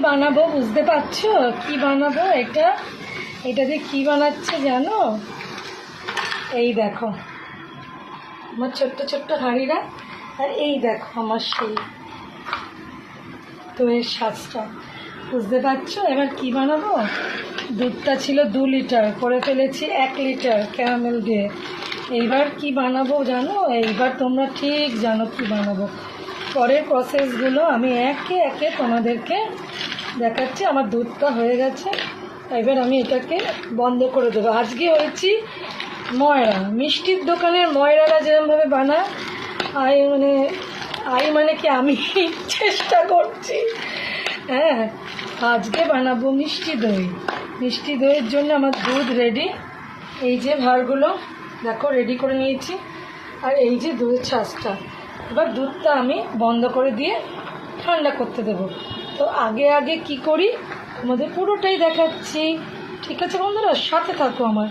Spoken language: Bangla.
বানাবো বুঝতে পারছো? কি বানাবো? এটা দিয়ে কি বানাচ্ছে জানো? এই দেখো আমার ছোট্ট ছোট্ট হাঁড়িরা, আর এই দেখো আমার সেই দইয়ের সাজটা। বুঝতে পারছো? এবার কি বানাবো? দুধটা ছিল 2 লিটার, করে ফেলেছি 1 লিটার ক্যারামেল দিয়ে। এইবার কি বানাবো জানো? এইবার তোমরা ঠিক জানো কি বানাবো। পরের প্রসেসগুলো আমি একে একে তোমাদেরকে দেখাচ্ছি। আমার দুধটা হয়ে গেছে, এবার আমি এটাকে বন্ধ করে দেবো। আজকে হয়েছি ময়রা, মিষ্টির দোকানের ময়রারা যেরকমভাবে বানায়, আই মানে কি আমি চেষ্টা করছি। হ্যাঁ, আজকে বানাবো মিষ্টি দই। মিষ্টি দইয়ের জন্য আমার দুধ রেডি। এই যে ভাঁড়গুলো দেখো রেডি করে নিয়েছি, আর এই যে দুধের ছাঁচটা। এবার দুধটা আমি বন্ধ করে দিয়ে ঠান্ডা করতে দেব। তো আগে কি করি তোমাদের পুরোটাই দেখাচ্ছি। ঠিক আছে বন্ধুরা, সাথে থাকো আমার।